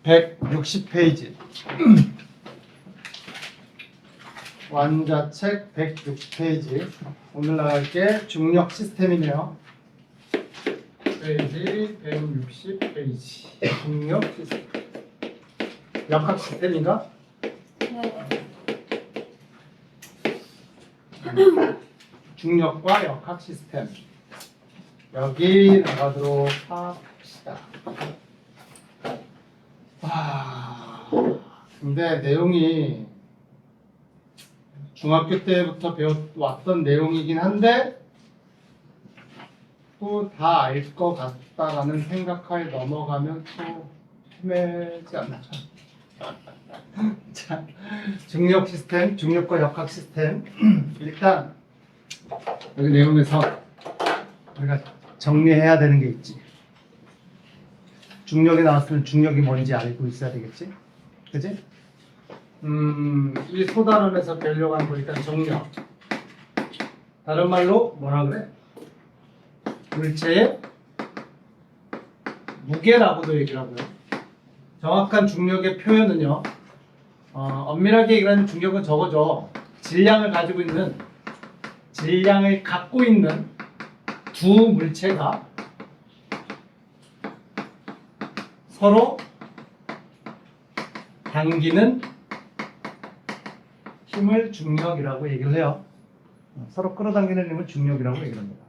160페이지. 완자책 160페이지. 오늘 나갈 게 중력 시스템이네요. 페이지 160페이지. 중력 시스템. 역학 시스템인가? 중력과 역학 시스템. 여기 나가도록 합시다. 근데 내용이 중학교 때부터 배워왔던 내용이긴 한데 또 다 알 것 같다라는 생각하에 넘어가면 또 헤매지 않나. 자, 중력 시스템, 중력과 역학 시스템. 일단 여기 내용에서 우리가 정리해야 되는 게 있지. 중력이 나왔으면 중력이 뭔지 알고 있어야 되겠지? 그지? 이 소단원에서 배우려고 하는 거 일단 정력. 다른 말로 뭐라 그래? 물체의 무게라고도 얘기를 하고요. 정확한 중력의 표현은요. 엄밀하게 얘기하면 중력은 저거죠. 질량을 갖고 있는 두 물체가 서로 당기는 힘을 중력이라고 얘기를 해요. 서로 끌어당기는 힘을 중력이라고 얘기를 합니다.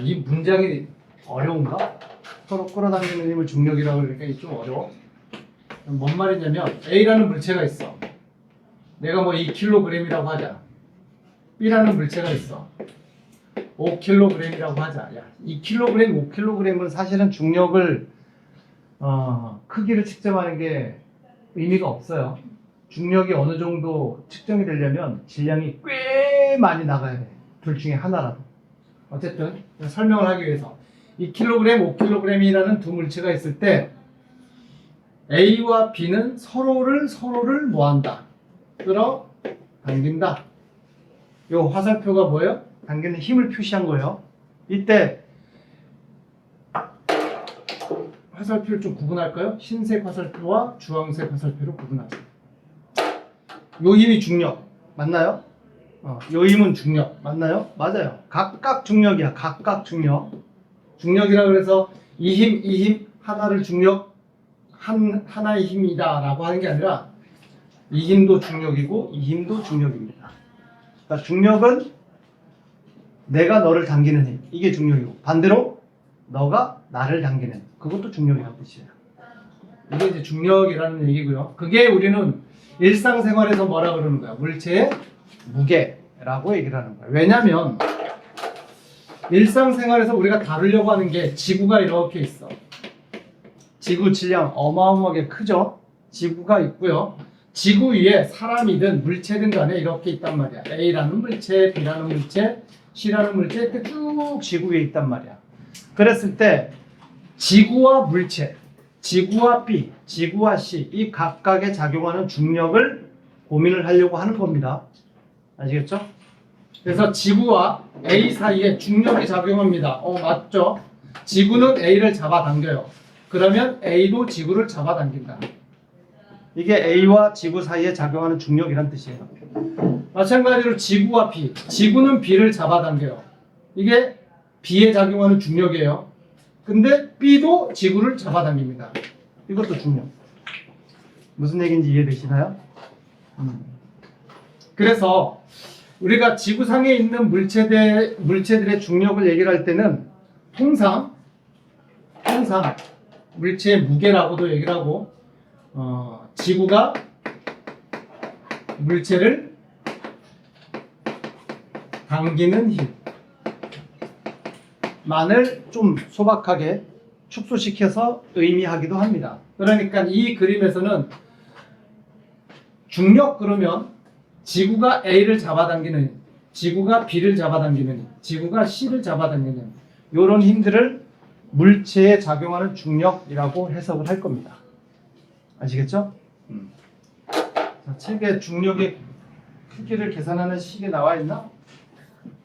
이 문장이 어려운가? 서로 끌어당기는 힘을 중력이라고 그러니까 좀 어려워. 뭔 말이냐면 A라는 물체가 있어. 내가 뭐 2kg이라고 하자. B라는 물체가 있어. 5kg이라고 하자. 야, 2kg, 5kg은 사실은 중력을 크기를 측정하는 게 의미가 없어요. 중력이 어느 정도 측정이 되려면 질량이 꽤 많이 나가야 돼. 둘 중에 하나라도. 어쨌든 설명을 하기 위해서 2kg, 5kg이라는 두 물체가 있을 때 A와 B는 서로를 뭐한다? 끌어당긴다. 이 화살표가 뭐예요? 당기는 힘을 표시한 거예요. 이때 화살표를 좀 구분할까요? 흰색 화살표와 주황색 화살표로 구분하세요. 요 힘이 중력 맞나요? 요 힘은 중력 맞나요? 맞아요. 각각 중력이야. 각각 중력. 중력이라 그래서 이 힘 하나를 중력 하나의 힘이다 라고 하는 게 아니라 이 힘도 중력이고 이 힘도 중력입니다. 그러니까 중력은 내가 너를 당기는 힘, 이게 중력이고 반대로 너가 나를 당기는 그것도 중력이라는 뜻이에요. 이게 이제 중력이라는 얘기고요. 그게 우리는 일상생활에서 뭐라 그러는 거야? 물체의 무게라고 얘기를 하는 거야. 왜냐면 일상생활에서 우리가 다루려고 하는 게 지구가 이렇게 있어. 지구 질량 어마어마하게 크죠? 지구가 있고요. 지구 위에 사람이든 물체든 간에 이렇게 있단 말이야. A라는 물체, B라는 물체, C라는 물체 이렇게 쭉 지구 위에 있단 말이야. 그랬을 때 지구와 물체, 지구와 B, 지구와 C 이 각각에 작용하는 중력을 고민을 하려고 하는 겁니다. 아시겠죠? 그래서 지구와 A 사이에 중력이 작용합니다. 맞죠? 지구는 A를 잡아당겨요. 그러면 A도 지구를 잡아당긴다. 이게 A와 지구 사이에 작용하는 중력이란 뜻이에요. 마찬가지로 지구와 B, 지구는 B를 잡아당겨요. 이게 B에 작용하는 중력이에요. 근데 B도 지구를 잡아당깁니다. 이것도 중력. 무슨 얘기인지 이해되시나요? 그래서 우리가 지구상에 있는 물체들의 중력을 얘기를 할 때는 통상 물체의 무게라고도 얘기를 하고 지구가 물체를 당기는 힘만을 좀 소박하게 축소시켜서 의미하기도 합니다. 그러니까 이 그림에서는 중력 그러면 지구가 A를 잡아당기는 힘, 지구가 B를 잡아당기는 힘, 지구가 C를 잡아당기는 힘, 이런 힘들을 물체에 작용하는 중력이라고 해석을 할 겁니다. 아시겠죠? 자, 책에 중력의 크기를 계산하는 식이 나와 있나?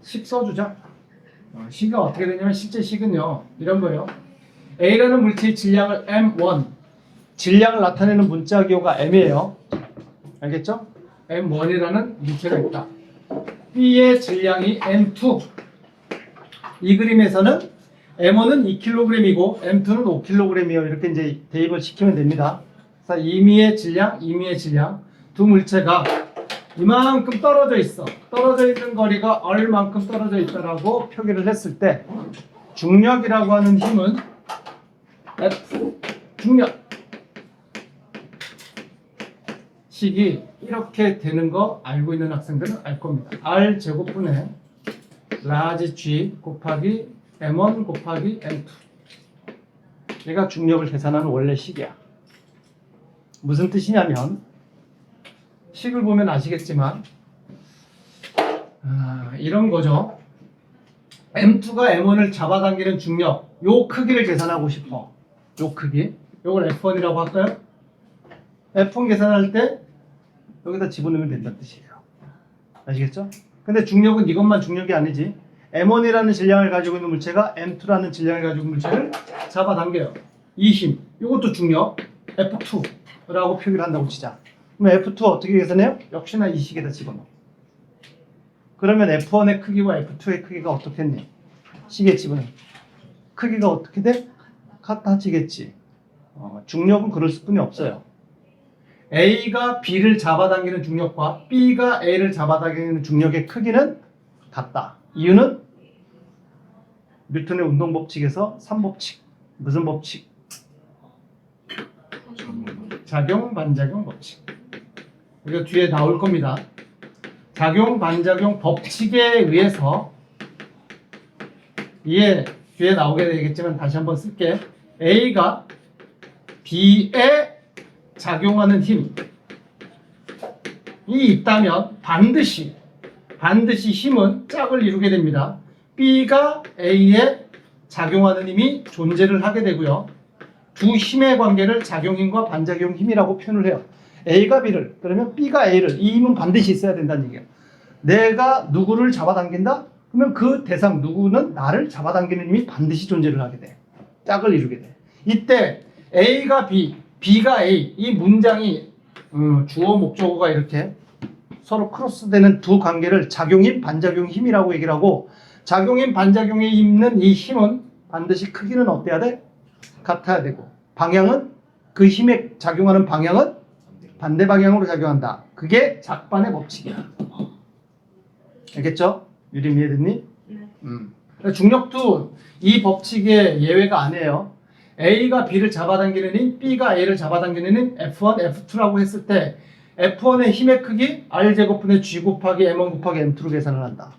식 써주자. 식이 어떻게 되냐면 실제 식은요 이런 거예요. A라는 물체의 질량을 M1, 질량을 나타내는 문자 기호가 m이에요. 알겠죠? m1이라는 물체가 있다. B의 질량이 m2. 이 그림에서는 m1은 2kg이고 m2는 5kg이에요. 이렇게 이제 대입을 시키면 됩니다. 그래서 임의의 질량, 임의의 질량 두 물체가 이만큼 떨어져 있어. 떨어져 있는 거리가 얼만큼 떨어져 있다라고 표기를 했을 때 중력이라고 하는 힘은 F, 중력 식이 이렇게 되는 거 알고 있는 학생들은 알 겁니다. R 제곱분의 라지 G 곱하기 M1 곱하기 M2. 얘가 중력을 계산하는 원래 식이야. 무슨 뜻이냐면 식을 보면 아시겠지만 이런 거죠. M2가 M1을 잡아당기는 중력, 요 크기를 계산하고 싶어. 요 크기. 요걸 F1이라고 할까요? F1 계산할 때 여기다 집어넣으면 된다는 뜻이에요. 아시겠죠? 근데 중력은 이것만 중력이 아니지. M1이라는 질량을 가지고 있는 물체가 M2라는 질량을 가지고 있는 물체를 잡아당겨요. 이 힘, 이것도 중력 F2라고 표기를 한다고 치자. 그럼 F2 어떻게 계산해요? 역시나 이 식에다 집어넣어. 그러면 F1의 크기와 F2의 크기가 어떻겠니? 식에 집어넣어. 크기가 어떻게 돼? 같아지겠지. 중력은 그럴 수뿐이 없어요. A가 B를 잡아당기는 중력과 B가 A를 잡아당기는 중력의 크기는 같다. 이유는 뉴턴의 운동법칙에서 3법칙. 무슨 법칙? 작용, 반작용 법칙. 우리가 뒤에 나올 겁니다. 작용, 반작용 법칙에 의해서 뒤에 나오게 되겠지만 다시 한번 쓸게. A가 B에 작용하는 힘이 있다면 반드시 힘은 짝을 이루게 됩니다. B가 A에 작용하는 힘이 존재를 하게 되고요. 두 힘의 관계를 작용힘과 반작용 힘이라고 표현을 해요. A가 B를, 그러면 B가 A를, 이 힘은 반드시 있어야 된다는 얘기예요. 내가 누구를 잡아당긴다? 그러면 그 대상 누구는 나를 잡아당기는 힘이 반드시 존재를 하게 돼. 짝을 이루게 돼. 이때 A가 B, B가 A, 이 문장이 주어 목적어가 이렇게 서로 크로스되는 두 관계를 작용힘, 반작용 힘이라고 얘기를 하고, 작용힘, 반작용에 있는 이 힘은 반드시 크기는 어때야 돼? 같아야 되고, 방향은 그 힘에 작용하는 방향은 반대 방향으로 작용한다. 그게 작반의 법칙이야. 알겠죠? 유림 이해됐니? 네. 중력도 이 법칙의 예외가 아니에요. A가 B를 잡아당기는 힘, B가 A를 잡아당기는 힘, F1, F2라고 했을 때 F1의 힘의 크기 R제곱분의 G 곱하기 M1 곱하기 M2로 계산을 한다.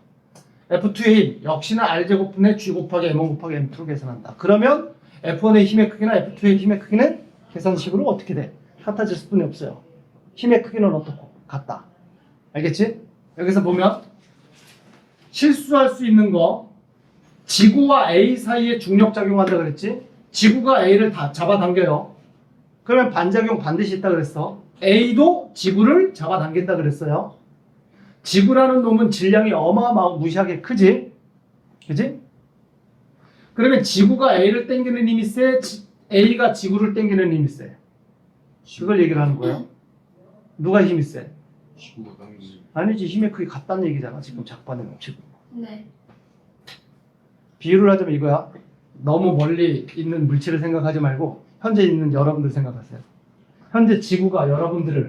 F2의 힘 역시나 R제곱분의 G 곱하기 M1 곱하기 M2로 계산한다. 그러면 F1의 힘의 크기나 F2의 힘의 크기는 계산식으로 어떻게 돼? 같아질 수뿐이 없어요. 힘의 크기는 어떻고? 같다. 알겠지? 여기서 보면 실수할 수 있는 거, 지구와 A 사이에 중력작용한다 그랬지? 지구가 A를 다 잡아당겨요. 그러면 반작용 반드시 있다 그랬어. A도 지구를 잡아당긴다 그랬어요. 지구라는 놈은 질량이 어마어마하고 무시하게 크지? 그지? 그러면 지구가 A를 당기는 힘이 세? A가 지구를 당기는 힘이 세? 그걸 얘기를 하는 거예요. 누가 힘이 세? 아니지, 힘의 크기 같다는 얘기잖아. 지금 작반의 법칙. 네. 비유를 하자면 이거야. 너무 멀리 있는 물체를 생각하지 말고 현재 있는 여러분들 생각하세요. 현재 지구가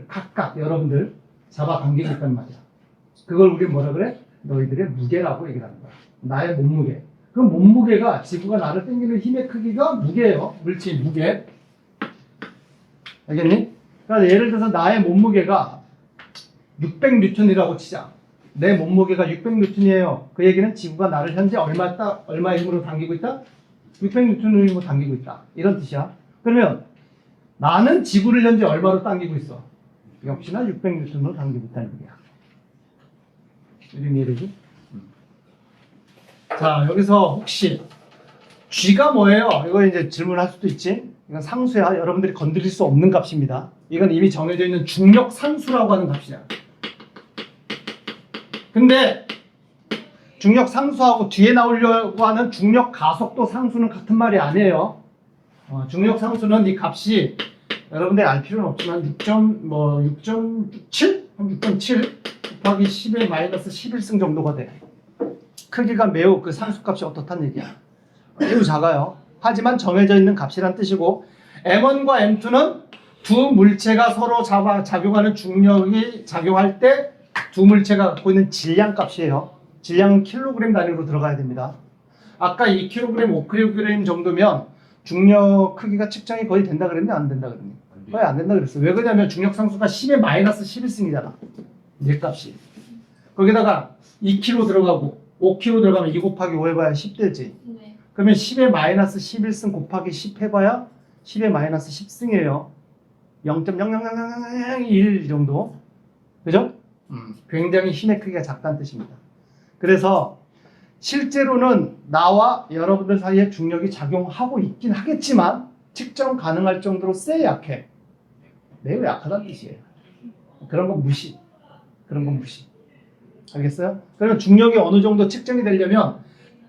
각각 여러분들 잡아당기고 있단 말이야. 그걸 우리 뭐라 그래? 너희들의 무게라고 얘기를 하는 거야. 나의 몸무게. 그럼 몸무게가, 지구가 나를 당기는 힘의 크기가 무게예요. 물질 무게. 알겠니? 그러니까 예를 들어서 나의 몸무게가 600N이라고 치자. 내 몸무게가 600N이에요. 그 얘기는 지구가 나를 현재 얼마의 힘으로 당기고 있다? 600N의 힘으로 당기고 있다. 이런 뜻이야. 그러면 나는 지구를 현재 얼마로 당기고 있어? 역시나 600N으로 당기고 있다는 얘기야. 이런 이해되지? 자, 여기서 혹시 G가 뭐예요? 이거 이제 질문할 수도 있지. 이건 상수야. 여러분들이 건드릴 수 없는 값입니다. 이건 이미 정해져 있는 중력 상수라고 하는 값이야. 근데 중력 상수하고 뒤에 나오려고 하는 중력 가속도 상수는 같은 말이 아니에요. 중력 상수는 이 값이 여러분들 알 필요는 없지만 6.7? 6.7 곱하기 10의 마이너스 11승 정도가 돼. 크기가 매우 그 상수값이 어떻단 얘기야. 매우 작아요. 하지만 정해져 있는 값이란 뜻이고 M1과 M2는 두 물체가 서로 작용하는 중력이 작용할 때 두 물체가 갖고 있는 질량 값이에요. 질량은 킬로그램 단위로 들어가야 됩니다. 아까 2kg, 5kg 정도면 중력 크기가 측정이 거의 된다 그랬냐 안 된다 그랬냐? 거의 안 된다 그랬어. 왜 그러냐면 중력 상수가 10의 마이너스 11승이잖아. 내 값이. 거기다가 2kg 들어가고 5kg 들어가면 2 곱하기 5 해봐야 10 되지. 네. 그러면 10의 마이너스 11승 곱하기 10 해봐야 10의 마이너스 10승이에요. 0.00001 정도. 그죠? 굉장히 힘의 크기가 작다는 뜻입니다. 그래서 실제로는 나와 여러분들 사이에 중력이 작용하고 있긴 하겠지만 측정 가능할 정도로 쎄 약해. 매우 약하다는 뜻이에요. 그런 건 무시. 그런 건 무시. 알겠어요? 그러면 중력이 어느 정도 측정이 되려면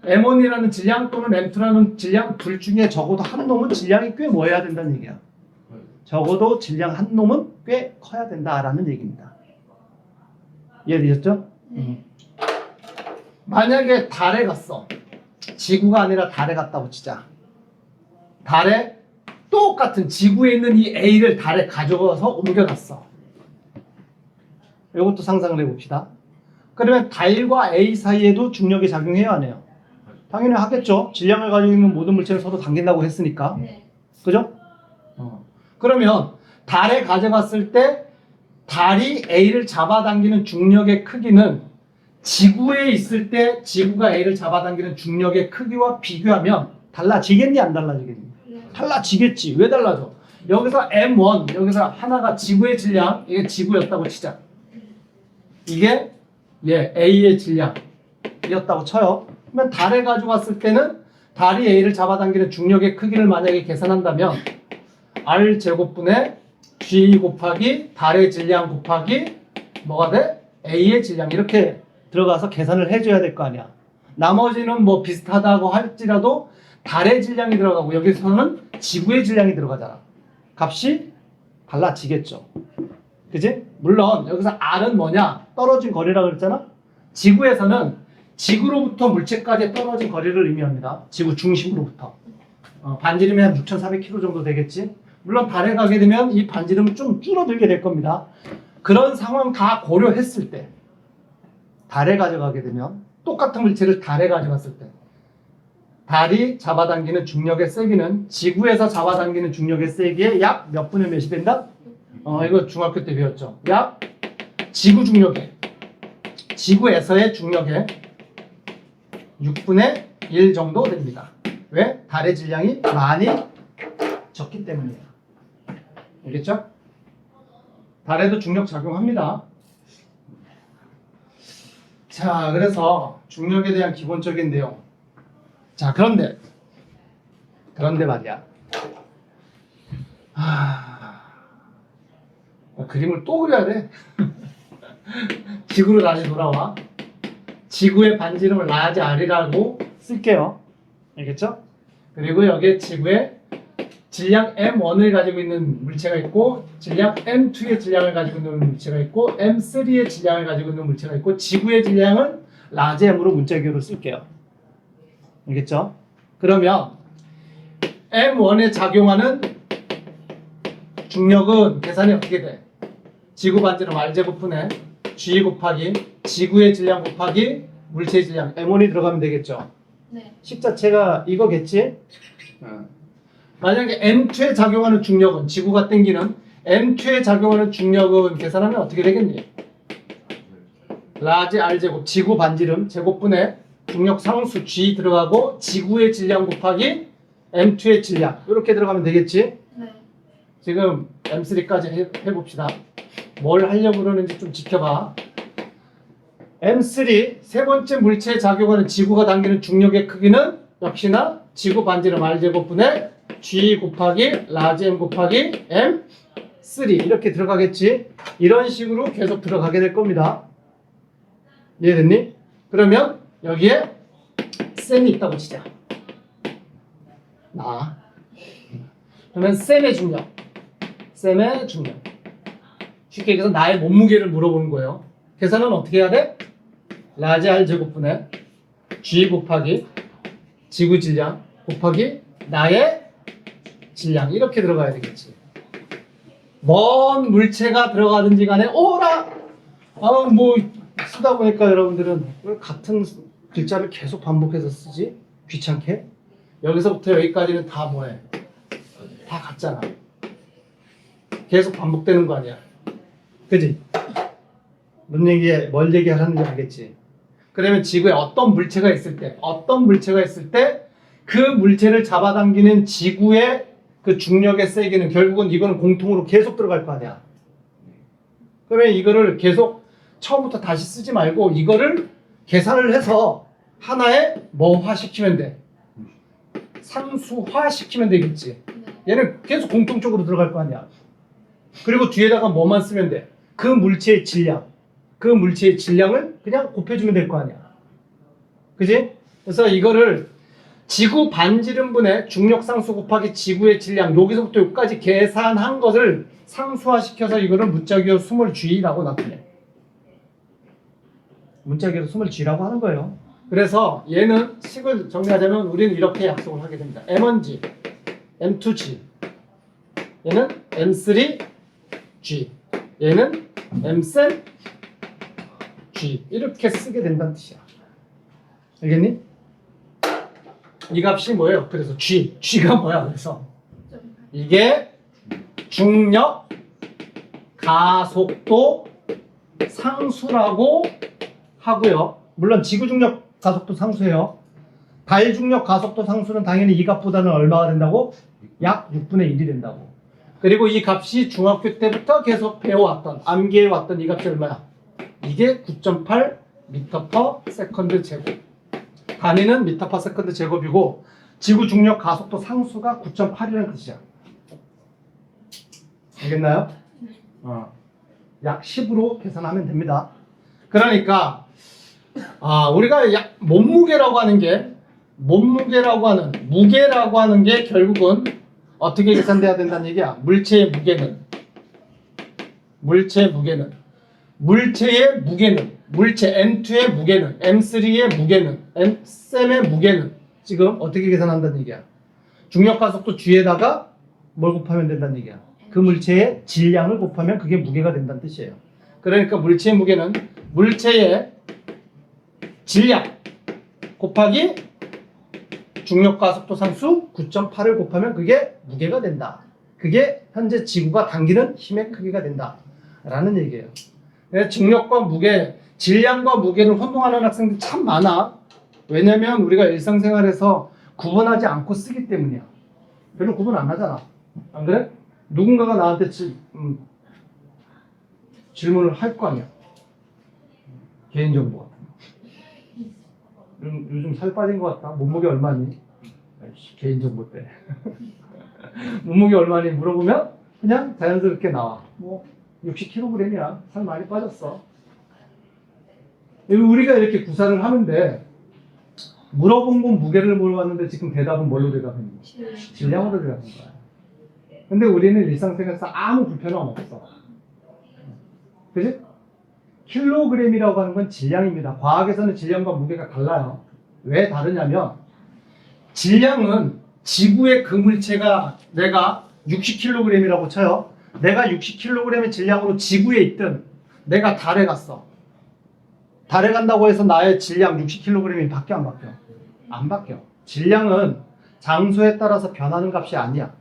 M1이라는 질량 또는 M2라는 질량 둘 중에 적어도 한 놈은 질량이 꽤 뭐여야 된다는 얘기야. 적어도 질량 한 놈은 꽤 커야 된다라는 얘기입니다. 이해되셨죠? 만약에 달에 갔어. 지구가 아니라 달에 갔다고 치자. 달에 똑같은 지구에 있는 이 A를 달에 가져가서 옮겨놨어. 이것도 상상을 해봅시다. 그러면 달과 A 사이에도 중력이 작용해야 하네요. 당연히 하겠죠. 질량을 가지고 있는 모든 물체는 서로 당긴다고 했으니까. 네. 그죠? 그러면 달에 가져갔을 때 달이 A를 잡아당기는 중력의 크기는 지구에 있을 때 지구가 A를 잡아당기는 중력의 크기와 비교하면 달라지겠니 안 달라지겠니? 네. 달라지겠지. 왜 달라져? 여기서 M1 여기서 하나가 지구의 질량 이게 지구였다고 치자. 이게 A의 질량이었다고 쳐요. 그러면 달에 가져갔을 때는 달이 A를 잡아당기는 중력의 크기를 만약에 계산한다면 R 제곱분의 G 곱하기 달의 질량 곱하기 뭐가 돼? A의 질량 이렇게 들어가서 계산을 해줘야 될 거 아니야. 나머지는 뭐 비슷하다고 할지라도 달의 질량이 들어가고 여기서는 지구의 질량이 들어가잖아. 값이 달라지겠죠. 그지? 물론 여기서 R은 뭐냐? 떨어진 거리라고 그랬잖아. 지구에서는 지구로부터 물체까지 떨어진 거리를 의미합니다. 지구 중심으로부터. 반지름이 한 6,400km 정도 되겠지? 물론 달에 가게 되면 이 반지름은 좀 줄어들게 될 겁니다. 그런 상황 다 고려했을 때 달에 가져가게 되면 똑같은 물체를 달에 가져갔을 때 달이 잡아당기는 중력의 세기는 지구에서 잡아당기는 중력의 세기의 약 몇 분의 몇이 된다? 이거 중학교 때 배웠죠. 약 지구 중력의 지구에서의 중력의 6분의 1 정도 됩니다. 왜? 달의 질량이 많이 적기 때문이에요. 알겠죠? 달에도 중력 작용합니다. 자, 그래서 중력에 대한 기본적인 내용. 자, 그런데 말이야. 그림을 또 그려야 돼. 지구로 다시 돌아와. 지구의 반지름을 라지 R이라고 쓸게요. 알겠죠? 그리고 여기에 지구의 질량 M1을 가지고 있는 물체가 있고 질량 M2의 질량을 가지고 있는 물체가 있고 M3의 질량을 가지고 있는 물체가 있고 지구의 질량은 라지 M으로 문자기호로 쓸게요. 알겠죠? 그러면 M1에 작용하는 중력은 계산이 어떻게 돼? 지구 반지름 R제곱분의 G 곱하기 지구의 질량 곱하기 물체의 질량 M1이 들어가면 되겠죠? 네. 식 자체가 이거겠지? 만약에 M2에 작용하는 중력은 지구가 땡기는 M2에 작용하는 중력은 계산하면 어떻게 되겠니? 라지 R제곱 지구 반지름 제곱분의 중력 상수 G 들어가고 지구의 질량 곱하기 M2의 질량 이렇게 들어가면 되겠지? 네. 지금 M3까지 해봅시다. 뭘 하려고 그러는지 좀 지켜봐. M3 세 번째 물체에 작용하는 지구가 당기는 중력의 크기는 역시나 지구 반지름 R제곱분의 G 곱하기 라지 M 곱하기 M3 이렇게 들어가겠지. 이런 식으로 계속 들어가게 될 겁니다. 이해됐니? 그러면 여기에 셈이 있다고 치자. 그러면 셈의 중력 쌤의 중력. 쉽게 얘기해서 나의 몸무게를 물어보는 거예요. 계산은 어떻게 해야 돼? 라지 R 제곱분의 G 곱하기 지구 질량 곱하기 나의 질량 이렇게 들어가야 되겠지. 뭔 물체가 들어가든지 간에 오라! 뭐 쓰다 보니까 여러분들은 왜 같은 글자를 계속 반복해서 쓰지? 귀찮게? 여기서부터 여기까지는 다 뭐해? 다 같잖아. 계속 반복되는 거 아니야. 그지? 뭘 얘기하는지 알겠지? 그러면 지구에 어떤 물체가 있을 때 그 물체를 잡아당기는 지구의 그 중력의 세기는 결국은 이거는 공통으로 계속 들어갈 거 아니야. 그러면 이거를 계속 처음부터 다시 쓰지 말고 이거를 계산을 해서 하나에 뭐화 시키면 돼? 상수화 시키면 되겠지. 얘는 계속 공통적으로 들어갈 거 아니야. 그리고 뒤에다가 뭐만 쓰면 돼? 그 물체의 질량을 그냥 곱해주면 될 거 아니야. 그지? 그래서 이거를 지구 반지름분의 중력상수 곱하기 지구의 질량 여기서부터 여기까지 계산한 것을 상수화시켜서 이거를 문자기호 스몰 g라고 나타내. 문자기호 스몰 g라고 하는 거예요. 그래서 얘는 식을 정리하자면 우리는 이렇게 약속을 하게 됩니다. M1g, M2g, 얘는 M3g, 얘는 M3g 이렇게 쓰게 된다는 뜻이야. 알겠니? 이 값이 뭐예요? 그래서 G가 뭐야? 그래서 이게 중력 가속도 상수라고 하고요. 물론 지구 중력 가속도 상수예요. 달 중력 가속도 상수는 당연히 이 값보다는 얼마가 된다고? 약 6분의 1이 된다고. 그리고 이 값이 중학교 때부터 계속 배워왔던 암기해왔던 이 값이 얼마야? 이게 9.8 m/s 제곱. 단위는 m/s 제곱이고 지구 중력 가속도 상수가 9.8이라는 뜻이야. 알겠나요? 약 10으로 계산하면 됩니다. 그러니까 우리가 무게라고 하는 게 결국은 어떻게 계산돼야 된다는 얘기야. 물체의 무게는 물체 M2의 무게는 M3의 무게는 M3의 무게는 지금 어떻게 계산한다는 얘기야. 중력 가속도 G에다가 뭘 곱하면 된다는 얘기야. 그 물체의 질량을 곱하면 그게 무게가 된다는 뜻이에요. 그러니까 물체의 무게는 물체의 질량 곱하기 중력 가속도 상수 9.8을 곱하면 그게 무게가 된다. 그게 현재 지구가 당기는 힘의 크기가 된다. 라는 얘기예요. 중력과 무게, 질량과 무게를 혼동하는 학생들 참 많아. 왜냐면 우리가 일상생활에서 구분하지 않고 쓰기 때문이야. 별로 구분 안 하잖아. 안 그래? 누군가가 나한테 질문을 할 거 아니야. 개인정보 같은 거. 요즘 살 빠진 것 같다. 몸무게 얼마니? 개인정보 때. 몸무게 얼마니 물어보면 그냥 자연스럽게 나와. 60kg이야. 살 많이 빠졌어. 우리가 이렇게 구사를 하는데 물어본 건 무게를 물어봤는데 지금 대답은 뭘로 대답했니? 질량으로 대답한 거야. 근데 우리는 일상생활에서 아무 불편함 없어. 그지? 킬로그램이라고 하는 건 질량입니다. 과학에서는 질량과 무게가 달라요. 왜 다르냐면 질량은 지구의 그 물체가 내가 60kg이라고 쳐요. 내가 60kg의 질량으로 지구에 있든 내가 달에 갔어. 달에 간다고 해서 나의 질량 60kg이 바뀌어 안 바뀌어? 안 바뀌어. 질량은 장소에 따라서 변하는 값이 아니야.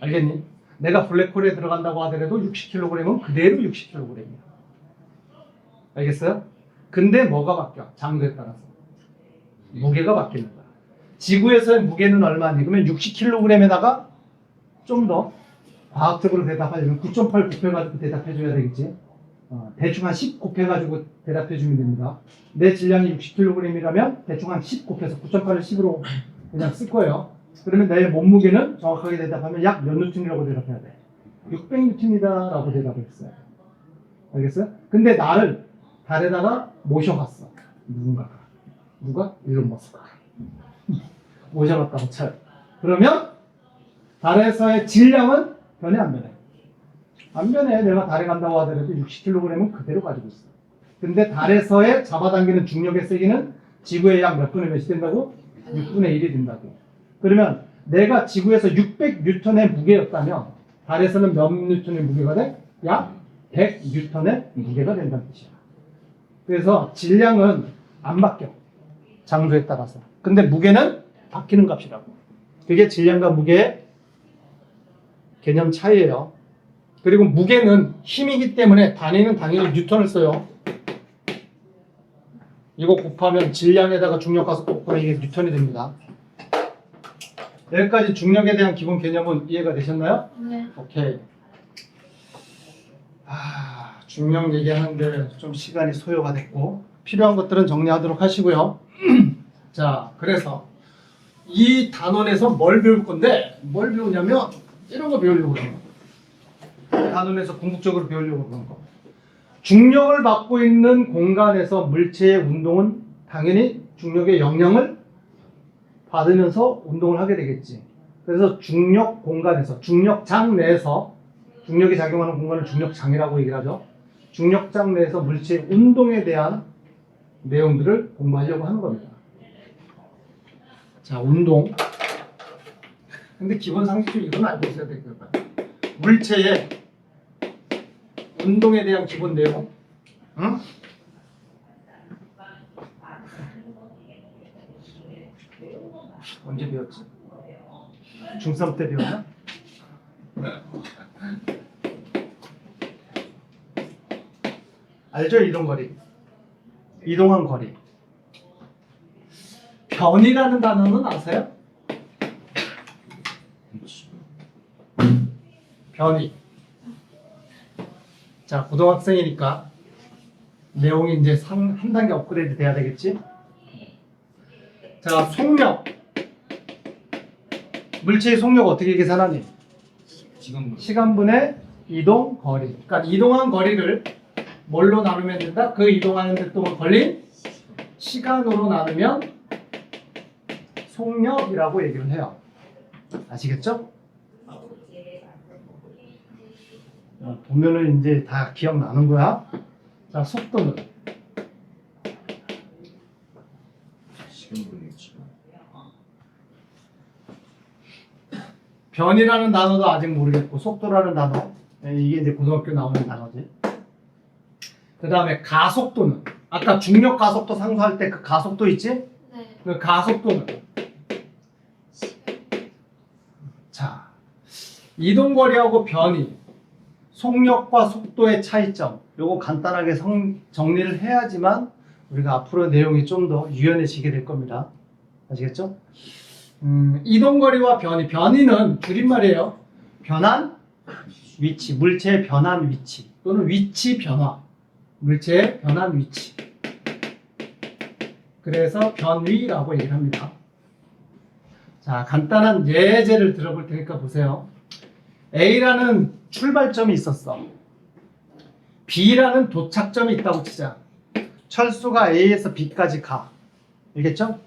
알겠니? 내가 블랙홀에 들어간다고 하더라도 60kg은 그대로 60kg이야. 알겠어요? 근데 뭐가 바뀌어? 장소에 따라서. 무게가 바뀌는 거야. 지구에서의 무게는 얼마니? 그러면 60kg에다가 좀 더 과학적으로 대답하려면 9.8 곱해가지고 대답해줘야 되겠지. 대충 한 10 곱해가지고 대답해주면 됩니다. 내 질량이 60kg이라면 대충 한 10 곱해서 9.8을 10으로 그냥 쓸 거예요. 그러면 내 몸무게는 정확하게 대답하면 약 몇 뉴턴이라고 대답해야 돼? 600뉴턴이다 라고 대답을 했어요. 알겠어요? 근데 나를 달에다가 모셔갔어. 누가? 일론 머스크가. 모셔갔다고 쳐요. 그러면 달에서의 질량은 변해 안 변해? 반면에 내가 달에 간다고 하더라도 60kg은 그대로 가지고 있어. 근데 달에서의 잡아당기는 중력의 세기는 지구의 약 몇 분의 몇이 된다고? 6분의 1이 된다고. 그러면 내가 지구에서 600N의 무게였다면 달에서는 몇 뉴턴의 무게가 돼? 약 100N의 무게가 된다는 뜻이야. 그래서 질량은 안 바뀌어. 장소에 따라서. 근데 무게는 바뀌는 값이라고. 그게 질량과 무게의 개념 차이예요. 그리고 무게는 힘이기 때문에 단위는 당연히 뉴턴을 써요. 이거 곱하면 질량에다가 중력가속도 곱하면 이게 뉴턴이 됩니다. 여기까지 중력에 대한 기본 개념은 이해가 되셨나요? 네. 오케이. 중력 얘기하는데 좀 시간이 소요가 됐고 필요한 것들은 정리하도록 하시고요. 자, 그래서 이 단원에서 뭘 배울 건데 뭘 배우냐면 이런 거 배우려고 그래요. 단원에서 궁극적으로 배우려고 그러는 거. 중력을 받고 있는 공간에서 물체의 운동은 당연히 중력의 영향을 받으면서 운동을 하게 되겠지. 그래서 중력 공간에서, 중력장 내에서, 중력이 작용하는 공간을 중력장이라고 얘기를 하죠. 중력장 내에서 물체의 운동에 대한 내용들을 공부하려고 하는 겁니다. 자, 운동. 근데 기본 상식적으로 이건 알고 있어야 될 거예요. 물체의 운동에 대한 기본 내용. 응? 언제 배웠지? 중3 때 배웠나? 알죠? 이동거리. 이동한 거리. 변이라는 단어는 아세요? 변이. 자, 고등학생이니까 내용이 이제 한 단계 업그레이드 돼야 되겠지? 자, 속력. 물체의 속력 어떻게 계산하니? 시간분의 이동 거리. 그러니까 이동한 거리를 뭘로 나누면 된다? 그 이동하는 데 동안 걸린 시간으로 나누면 속력이라고 얘기를 해요. 아시겠죠? 보면은 이제 다 기억나는 거야. 자, 속도는 변이라는 단어도 아직 모르겠고 속도라는 단어 이게 이제 고등학교 나오는 단어지. 그 다음에 가속도는 아까 중력 가속도 상수할 때 그 가속도 있지? 네. 그 가속도는 자, 이동거리하고 변이 속력과 속도의 차이점 요거 간단하게 정리를 해야지만 우리가 앞으로 내용이 좀 더 유연해지게 될 겁니다. 아시겠죠? 이동거리와 변이는 줄임말이에요. 변한 위치, 물체의 변한 위치 또는 위치 변화, 물체의 변한 위치. 그래서 변위라고 얘기를 합니다. 자, 간단한 예제를 들어볼 테니까 보세요. A라는 출발점이 있었어. B라는 도착점이 있다고 치자. 철수가 A에서 B까지 가. 알겠죠?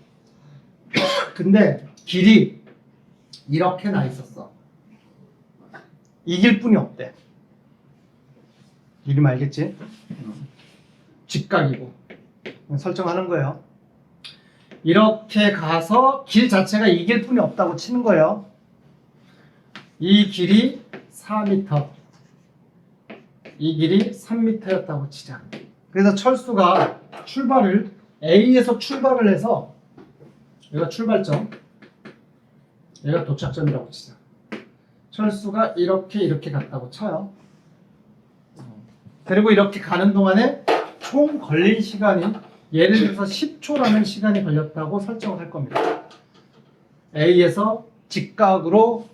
근데 길이 이렇게 나 있었어. 이 길뿐이 없대. 이름 알겠지? 직각이고 설정하는 거예요. 이렇게 가서 길 자체가 이 길뿐이 없다고 치는 거예요. 이 길이 4m, 이 길이 3m였다고 치자. 그래서 철수가 출발을 A에서 출발을 해서 여기가 출발점, 여기가 도착점이라고 치자. 철수가 이렇게 갔다고 쳐요. 그리고 이렇게 가는 동안에 총 걸린 시간이 예를 들어서 10초라는 시간이 걸렸다고 설정을 할 겁니다. A에서 직각으로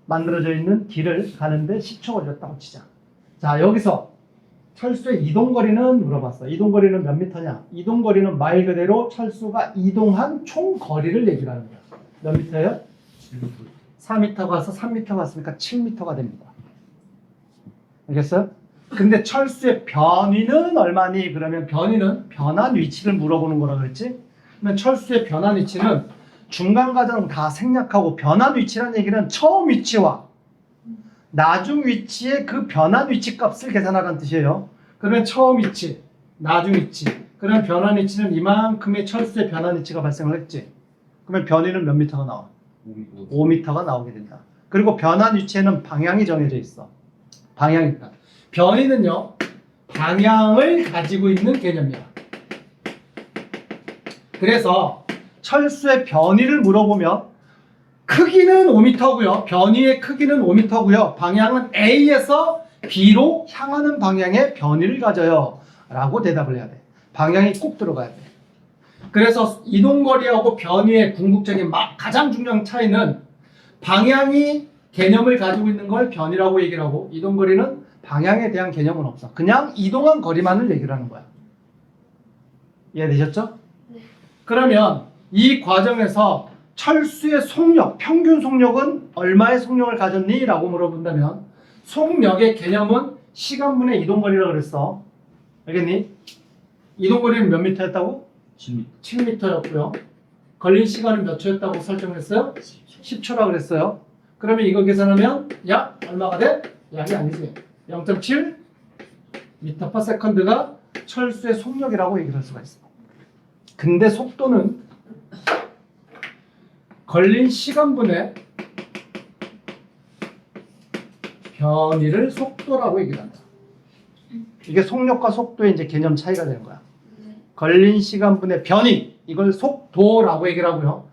만들어져 있는 길을 가는데 10초 걸렸다고 치자. 자, 여기서 철수의 이동거리는 물어봤어. 이동거리는 몇 미터냐? 이동거리는 말 그대로 철수가 이동한 총 거리를 얘기를 하는 거야. 몇 미터예요? 4m 가서 3m 갔으니까 7m가 됩니다. 알겠어요? 근데 철수의 변위는 얼마니? 그러면 변위는 변한 위치를 물어보는 거라 그랬지? 그러면 철수의 변한 위치는 중간 과정 다 생략하고 변한 위치라는 얘기는 처음 위치와 나중 위치의 그 변한 위치 값을 계산하라는 뜻이에요. 그러면 처음 위치, 나중 위치. 그러면 변한 위치는 이만큼의 철수의 변한 위치가 발생을 했지. 그러면 변이는 몇 미터가 나와? 5m가 나오게 된다. 그리고 변한 위치에는 방향이 정해져 있어. 방향이다. 변이는요, 방향을 가지고 있는 개념이야. 그래서 철수의 변이를 물어보면 크기는 5m고요. 변이의 크기는 5m고요. 방향은 A에서 B로 향하는 방향의 변이를 가져요. 라고 대답을 해야 돼. 방향이 꼭 들어가야 돼. 그래서 이동거리하고 변이의 궁극적인 가장 중요한 차이는 방향이 개념을 가지고 있는 걸 변이라고 얘기를 하고 이동거리는 방향에 대한 개념은 없어. 그냥 이동한 거리만을 얘기를 하는 거야. 이해되셨죠? 네. 그러면 이 과정에서 철수의 속력, 평균 속력은 얼마의 속력을 가졌니? 라고 물어본다면 속력의 개념은 시간분의 이동거리라고 그랬어. 알겠니? 이동거리는 몇 미터였다고? 7m였고요. 걸린 시간은 몇 초였다고 설정했어요? 10초라고 그랬어요. 그러면 이거 계산하면 약 얼마가 돼? 약이 아니지. 0.7 m/s가 철수의 속력이라고 얘기를 할 수가 있어. 근데 속도는 걸린 시간분의 변이를 속도라고 얘기를 한다. 이게 속력과 속도의 이제 개념 차이가 되는 거야. 걸린 시간분의 변이, 이걸 속도라고 얘기를 하고요.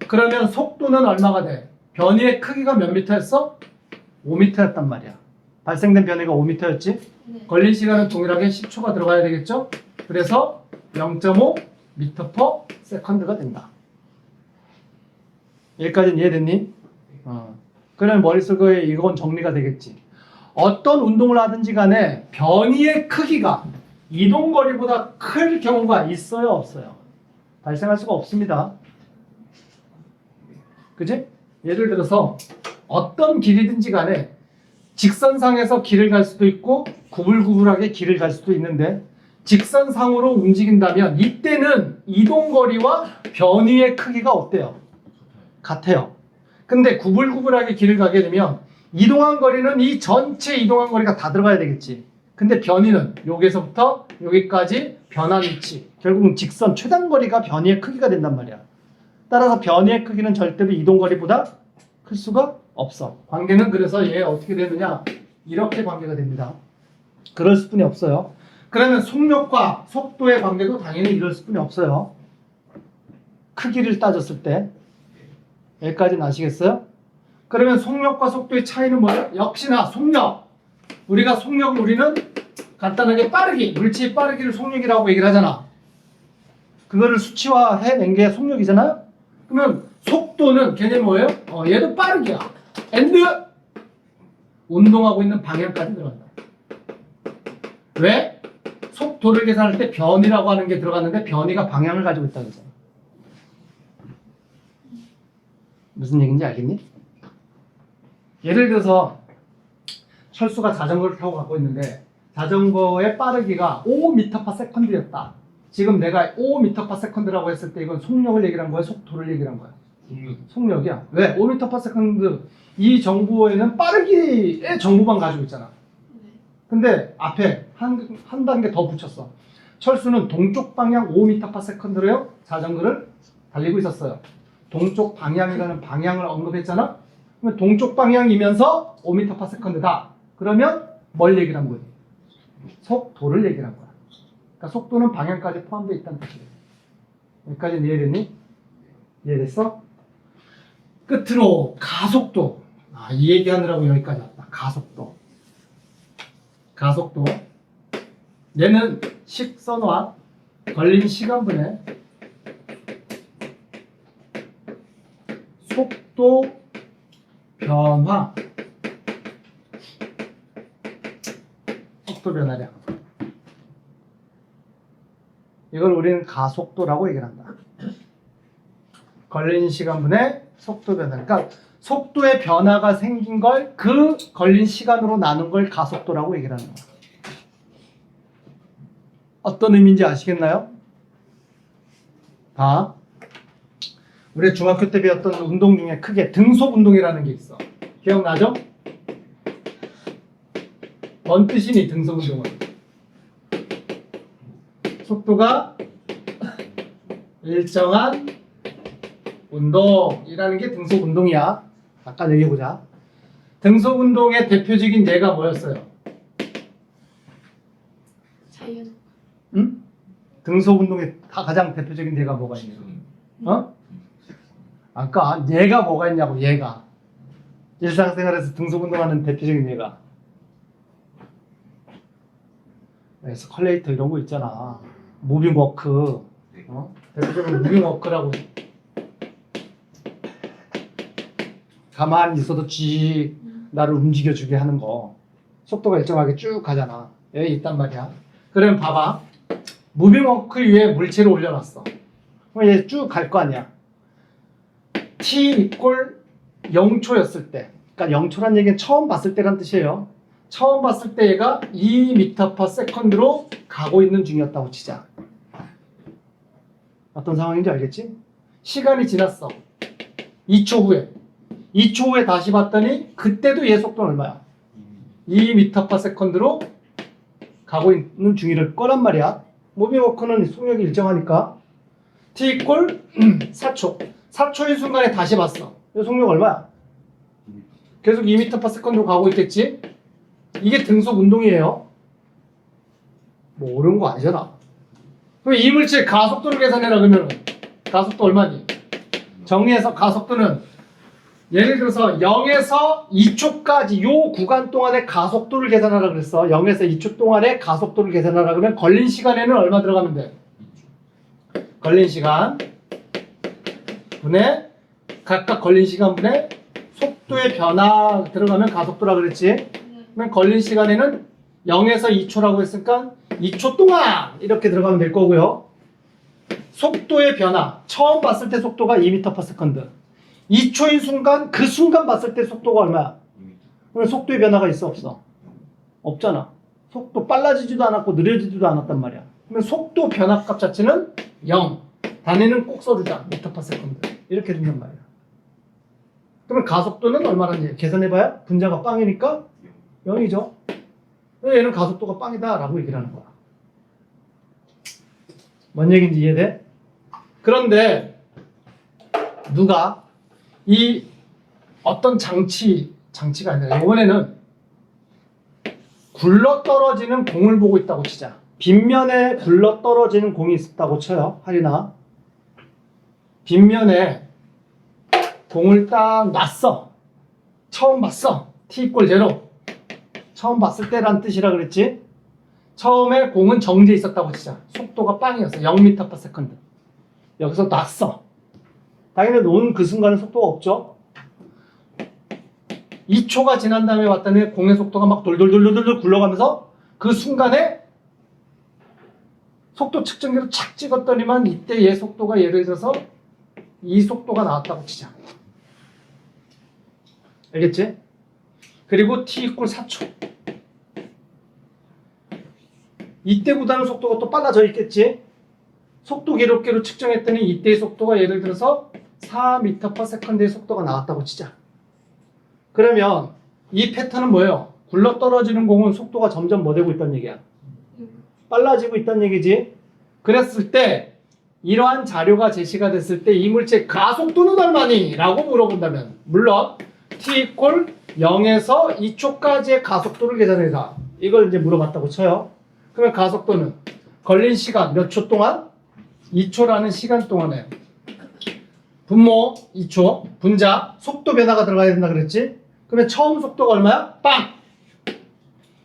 그러면 속도는 얼마가 돼? 변이의 크기가 몇 미터였어? 5m였단 말이야. 발생된 변이가 5m였지? 네. 걸린 시간은 동일하게 10초가 들어가야 되겠죠? 그래서 0.5 m/s가 된다. 여기까지는 이해됐니? 그러면 머릿속에 이건 정리가 되겠지. 어떤 운동을 하든지 간에 변이의 크기가 이동거리보다 클 경우가 있어요, 없어요? 발생할 수가 없습니다. 그지? 예를 들어서 어떤 길이든지 간에 직선상에서 길을 갈 수도 있고 구불구불하게 길을 갈 수도 있는데 직선상으로 움직인다면 이때는 이동거리와 변이의 크기가 어때요? 같아요. 근데 구불구불하게 길을 가게 되면 이동한 거리는 이 전체 이동한 거리가 다 들어가야 되겠지. 근데 변이는 여기서부터 여기까지 변한 위치, 결국은 직선 최단거리가 변이의 크기가 된단 말이야. 따라서 변이의 크기는 절대로 이동거리보다 클 수가 없어. 관계는 그래서 얘 어떻게 되느냐, 이렇게 관계가 됩니다. 그럴 수뿐이 없어요. 그러면 속력과 속도의 관계도 당연히 이럴 수뿐이 없어요. 크기를 따졌을 때. 여기까지는 아시겠어요? 그러면 속력과 속도의 차이는 뭐예요? 역시나 속력. 우리는 간단하게 빠르기, 물체의 빠르기를 속력이라고 얘기를 하잖아. 그거를 수치화해낸 게 속력이잖아요? 그러면 속도는 걔네 뭐예요? 얘도 빠르기야. and 운동하고 있는 방향까지 들어간다. 왜? 속도를 계산할 때 변이라고 하는 게 들어갔는데 변이가 방향을 가지고 있다고 했잖아. 무슨 얘기인지 알겠니? 예를 들어서 철수가 자전거를 타고 가고 있는데 자전거의 빠르기가 5m/s였다. 지금 내가 5m/s라고 했을 때 이건 속력을 얘기를 한 거야? 속도를 얘기를 한 거야? 속력이야. 왜? 5m/s 이 정보에는 빠르기의 정보만 가지고 있잖아. 근데 앞에 한 단계 더 붙였어. 철수는 동쪽 방향 5m/s로요 자전거를 달리고 있었어요. 동쪽 방향이라는 방향을 언급했잖아. 그러면 동쪽 방향이면서 5m/s다. 그러면 뭘 얘기를 한 거지? 속도를 얘기를 한 거야. 그러니까 속도는 방향까지 포함되어 있다는 뜻이에요. 여기까지 이해됐니? 이해됐어? 끝으로 가속도. 이 얘기하느라고 여기까지 왔다. 가속도. 얘는 식선화, 걸린 시간분의 속도 변화. 속도 변화량. 이걸 우리는 가속도라고 얘기를 한다. 걸린 시간분의 속도 변화. 그러니까 속도의 변화가 생긴 걸 그 걸린 시간으로 나눈 걸 가속도라고 얘기를 하는 거야. 어떤 의미인지 아시겠나요? 봐. 우리 중학교 때 배웠던 운동 중에 크게 등속 운동이라는 게 있어. 기억나죠? 뭔 뜻이니 등속운동은? 속도가 일정한 운동이라는 게 등속운동이야. 아까 얘기해보자. 등속운동의 대표적인 예가 뭐였어요? 자연. 응? 등속운동의 가장 대표적인 예가 뭐가 있냐? 어? 아까 얘가 뭐가 있냐고. 얘가 일상생활에서 등속운동하는 대표적인 예가 에스컬레이터 이런 거 있잖아. 무빙워크. 대표적으로 무빙워크라고. 가만히 있어도 쥐 나를 움직여주게 하는 거. 속도가 일정하게 쭉 가잖아. 여기 있단 말이야. 그러면 봐봐. 무빙워크 위에 물체를 올려놨어. 그럼 얘 쭉 갈 거 아니야. t 이꼴 0초였을 때. 그러니까 0초란 얘기는 처음 봤을 때란 뜻이에요. 처음 봤을 때 얘가 2m/s로 가고 있는 중이었다고 치자. 어떤 상황인지 알겠지? 시간이 지났어. 2초 후에. 2초 후에 다시 봤더니 그때도 얘 속도는 얼마야? 2m/s로 가고 있는 중일 거란 말이야. 무빙워크는 속력이 일정하니까 t 이꼴 4초. 4초의 순간에 다시 봤어. 이 속력 얼마야? 계속 2m/s로 가고 있겠지? 이게 등속 운동이에요. 뭐 어려운 거 아니잖아. 그럼 이물질 가속도를 계산해라 그러면 가속도 얼마니? 정리해서 가속도는 예를 들어서 0에서 2초까지 요 구간 동안의 가속도를 계산하라 그랬어. 0에서 2초 동안의 가속도를 계산하라 그러면 걸린 시간에는 얼마 들어가면 돼? 걸린 시간 분의 각각 걸린 시간 분의 속도의 변화 들어가면 가속도라 그랬지. 그러면 걸린 시간에는 0에서 2초라고 했으니까 2초 동안 이렇게 들어가면 될 거고요. 속도의 변화. 처음 봤을 때 속도가 2m/s. 2초인 순간 그 순간 봤을 때 속도가 얼마야? 그러면 속도의 변화가 있어 없어? 없잖아. 속도 빨라지지도 않았고 느려지지도 않았단 말이야. 그러면 속도 변화값 자체는 0. 단위는 꼭 써주자. m/s. 이렇게 된단 말이야. 그러면 가속도는 얼마나 계산해봐야 분자가 빵이니까 0이죠. 얘는 가속도가 빵이다 라고 얘기를 하는 거야. 뭔 얘기인지 이해돼? 그런데 누가 이 어떤 장치가 아니라 이번에는 굴러떨어지는 공을 보고 있다고 치자. 빗면에 굴러떨어지는 공이 있다고 쳐요. 하리나 빗면에 공을 딱 놨어. 처음 봤어. t = 0. 처음 봤을 때란 뜻이라 그랬지. 처음에 공은 정지해 있었다고 치자. 속도가 빵이었어. 0m/s. 여기서 놨어. 당연히 놓은 그 순간에 속도가 없죠. 2초가 지난 다음에 왔더니 공의 속도가 막 돌돌돌돌돌 굴러가면서 그 순간에 속도 측정기로 착 찍었더니만 이때 얘 속도가 예를 들어서 이 속도가 나왔다고 치자. 알겠지? 그리고 t = 4초. 이때보다는 속도가 또 빨라져 있겠지? 속도 기록계로 측정했더니 이때의 속도가 예를 들어서 4m/s의 속도가 나왔다고 치자. 그러면 이 패턴은 뭐예요? 굴러떨어지는 공은 속도가 점점 뭐 되고 있다는 얘기야? 빨라지고 있다는 얘기지? 그랬을 때 이러한 자료가 제시가 됐을 때 이물체의 가속도는 얼마니? 라고 물어본다면 물론 t = 0에서 2초까지의 가속도를 계산해라. 이걸 이제 물어봤다고 쳐요. 그러면 가속도는 걸린 시간 몇 초 동안? 2초라는 시간 동안에 분모 2초, 분자, 속도 변화가 들어가야 된다 그랬지? 그러면 처음 속도가 얼마야? 빵!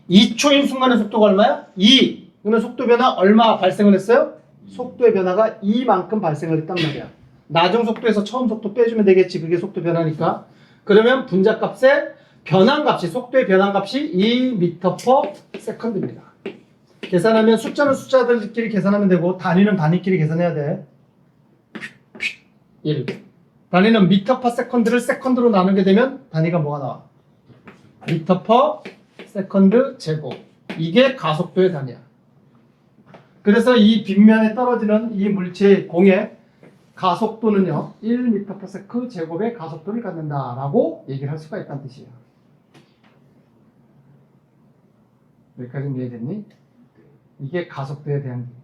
2초인 순간의 속도가 얼마야? 2. 그러면 속도 변화 얼마 발생을 했어요? 속도의 변화가 2만큼 발생을 했단 말이야. 나중 속도에서 처음 속도 빼주면 되겠지. 그게 속도 변화니까. 그러면 분자 값의 변환값이, 속도의 변환값이 2m/s입니다. 계산하면 숫자는 숫자들끼리 계산하면 되고 단위는 단위끼리 계산해야 돼. 1. 단위는 m/s를 세컨드로 나누게 되면 단위가 뭐가 나와? m/s 제곱. 이게 가속도의 단위야. 그래서 이 빗면에 떨어지는 이 물체의 공의 가속도는요 1m/s 제곱의 가속도를 갖는다라고 얘기를 할 수가 있다는 뜻이에요. 여기까지는 이해됐니? 이게 가속도에 대한 얘기예요.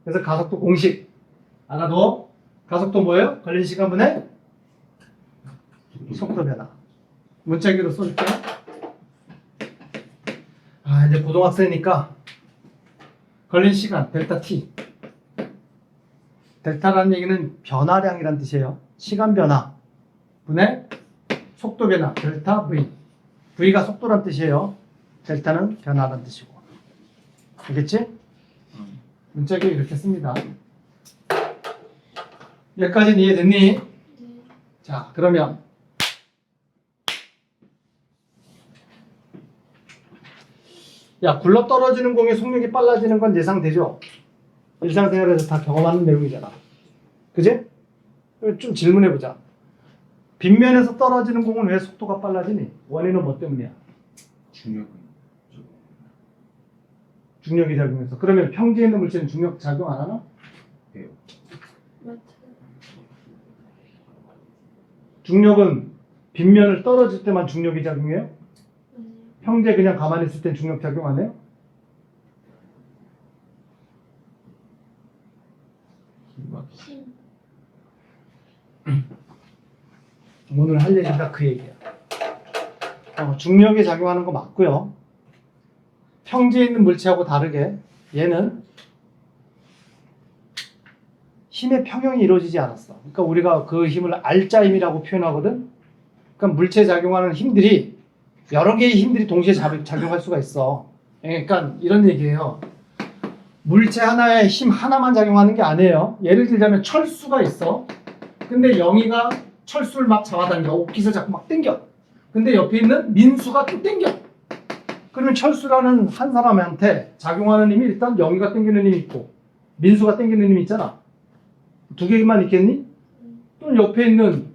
그래서 가속도 공식 알아둬. 가속도 뭐예요? 걸린 시간분의 속도 변화. 문자기로 써줄게요. 아, 이제 고등학생이니까 걸린 시간 델타 t. 델타라는 얘기는 변화량이란 뜻이에요. 시간 변화 분의 속도 변화 델타 v. v가 속도란 뜻이에요. 델타는 변화란 뜻이고. 알겠지? 문자기로 이렇게 씁니다. 여기까지는 이해됐니? 자, 그러면 야, 굴러 떨어지는 공의 속력이 빨라지는 건 예상되죠? 일상생활에서 다 경험하는 내용이잖아. 그지? 좀 질문해보자. 빗면에서 떨어지는 공은 왜 속도가 빨라지니? 원인은 뭐 때문이야? 중력이 작용해서. 그러면 평지에 있는 물체는 중력 작용 안 하나? 네. 중력은 빗면을 떨어질 때만 중력이 작용해요? 평지에 그냥 가만히 있을 땐 중력 작용 안 해요? 오늘 할 얘기가 그 얘기야. 중력이 작용하는 거 맞고요. 평지에 있는 물체하고 다르게 얘는 힘의 평형이 이루어지지 않았어. 그러니까 우리가 그 힘을 알짜 힘이라고 표현하거든. 그러니까 물체에 작용하는 힘들이 여러 개의 힘들이 동시에 작용할 수가 있어. 그러니까 이런 얘기예요. 물체 하나에 힘 하나만 작용하는 게 아니에요. 예를 들자면 철수가 있어. 근데 영희가 철수를 막 잡아당겨. 옷깃을 자꾸 막 당겨. 근데 옆에 있는 민수가 또 당겨. 그러면 철수라는 한 사람한테 작용하는 힘이 일단 영희가 당기는 힘이 있고 민수가 당기는 힘이 있잖아. 두 개만 있겠니? 또 옆에 있는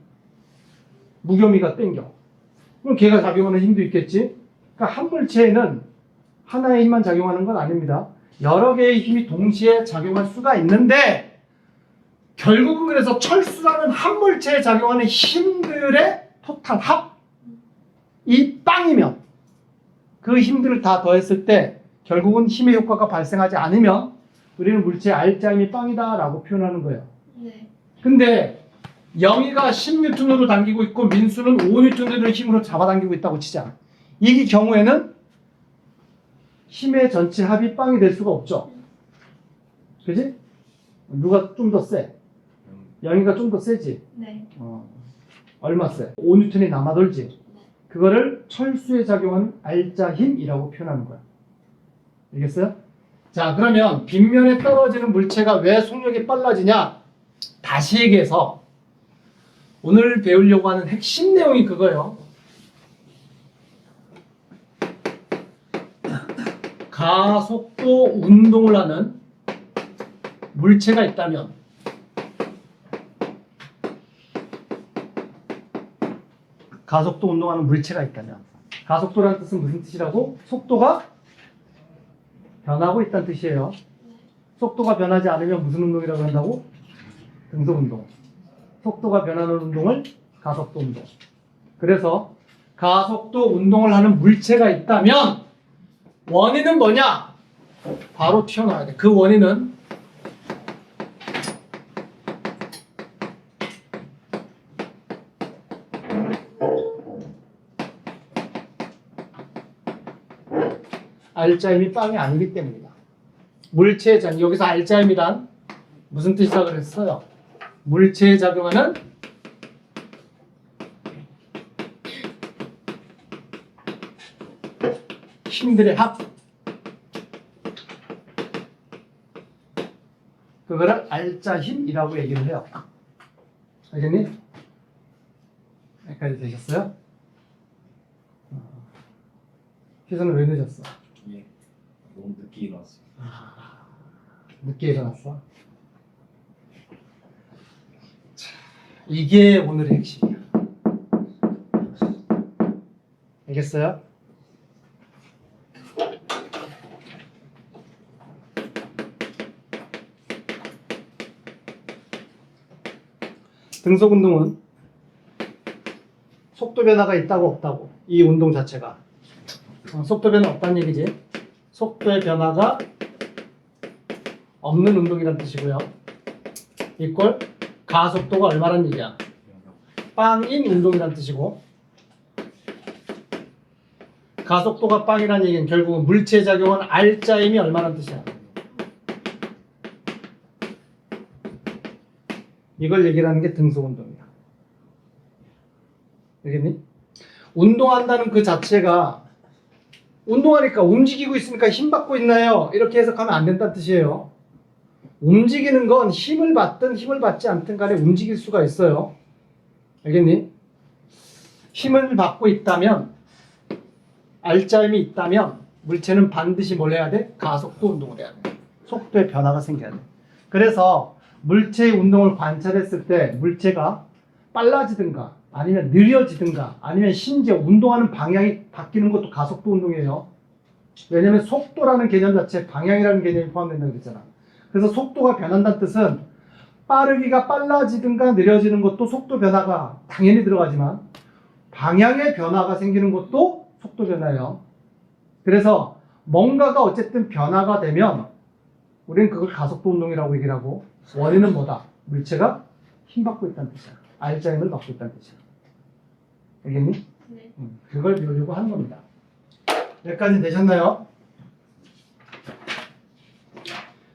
무겸이가 당겨. 그럼 걔가 작용하는 힘도 있겠지? 그러니까 한 물체에는 하나의 힘만 작용하는 건 아닙니다. 여러 개의 힘이 동시에 작용할 수가 있는데 결국은 그래서 철수라는 한 물체에 작용하는 힘들의 토탈 합이 빵이면 그 힘들을 다 더했을 때 결국은 힘의 효과가 발생하지 않으면 우리는 물체의 알짜 힘이 빵이다 라고 표현하는 거예요. 네. 근데 영희가 10N으로 당기고 있고 민수는 5N의 힘으로 잡아당기고 있다고 치자. 이 경우에는 힘의 전체 합이 빵이 될 수가 없죠. 그지? 누가 좀 더 세? 영희가 좀 더 세지? 네. 얼마 세? 5N이 남아돌지? 그거를 철수에 작용하는 알짜 힘이라고 표현하는 거야. 알겠어요? 자, 그러면 빗면에 떨어지는 물체가 왜 속력이 빨라지냐? 다시 얘기해서 오늘 배우려고 하는 핵심 내용이 그거예요. 가속도 운동을 하는 물체가 있다면 가속도 운동하는 물체가 있다면 가속도라는 뜻은 무슨 뜻이라고? 속도가 변하고 있다는 뜻이에요. 속도가 변하지 않으면 무슨 운동이라고 한다고? 등속 운동. 속도가 변하는 운동을 가속도 운동. 그래서 가속도 운동을 하는 물체가 있다면 원인은 뭐냐? 바로 튀어나와야 돼. 그 원인은 알짜힘이 빵이 아니기 때문이다. 물체의 작용, 여기서 알짜힘이란 무슨 뜻이라고 그랬어요? 물체에 작용하는 힘들의 합. 그거를 알짜힘이라고 얘기를 해요. 알겠니? 여기까지 되셨어요? 희선은 왜 늦었어? 예. 너무 늦게 일어났어요. 늦게 일어났어? 자, 이게 오늘의 핵심이야. 알겠어요? 등속 운동은 속도 변화가 있다고 없다고? 이 운동 자체가 속도 변화 없다는 얘기지. 속도의 변화가 없는 운동이란 뜻이고요. 이꼴 가속도가 얼마란 얘기야? 빵인 운동이란 뜻이고, 가속도가 빵이란 얘기는 결국은 물체 작용은 R자임이 얼마란 뜻이야? 이걸 얘기하는 게 등속 운동이야. 알겠니? 운동한다는 그 자체가 운동하니까 움직이고 있으니까 힘 받고 있나요? 이렇게 해석하면 안 된다는 뜻이에요. 움직이는 건 힘을 받든 힘을 받지 않든 간에 움직일 수가 있어요. 알겠니? 힘을 받고 있다면, R자임이 있다면 물체는 반드시 뭘 해야 돼? 가속도 운동을 해야 돼. 속도의 변화가 생겨야 돼. 그래서 물체의 운동을 관찰했을 때 물체가 빨라지든가 아니면 느려지든가 아니면 심지어 운동하는 방향이 바뀌는 것도 가속도 운동이에요. 왜냐면 속도라는 개념 자체에 방향이라는 개념이 포함된다고 그랬잖아. 그래서 속도가 변한다는 뜻은 빠르기가 빨라지든가 느려지는 것도 속도 변화가 당연히 들어가지만 방향의 변화가 생기는 것도 속도 변화예요. 그래서 뭔가가 어쨌든 변화가 되면 우리는 그걸 가속도 운동이라고 얘기를 하고, 원인은 뭐다? 물체가 힘받고 있다는 뜻이야. R자임을 받고 있다는 뜻이야. 알겠니? 네. 그걸 배우려고 하는 겁니다. 여기까지 되셨나요?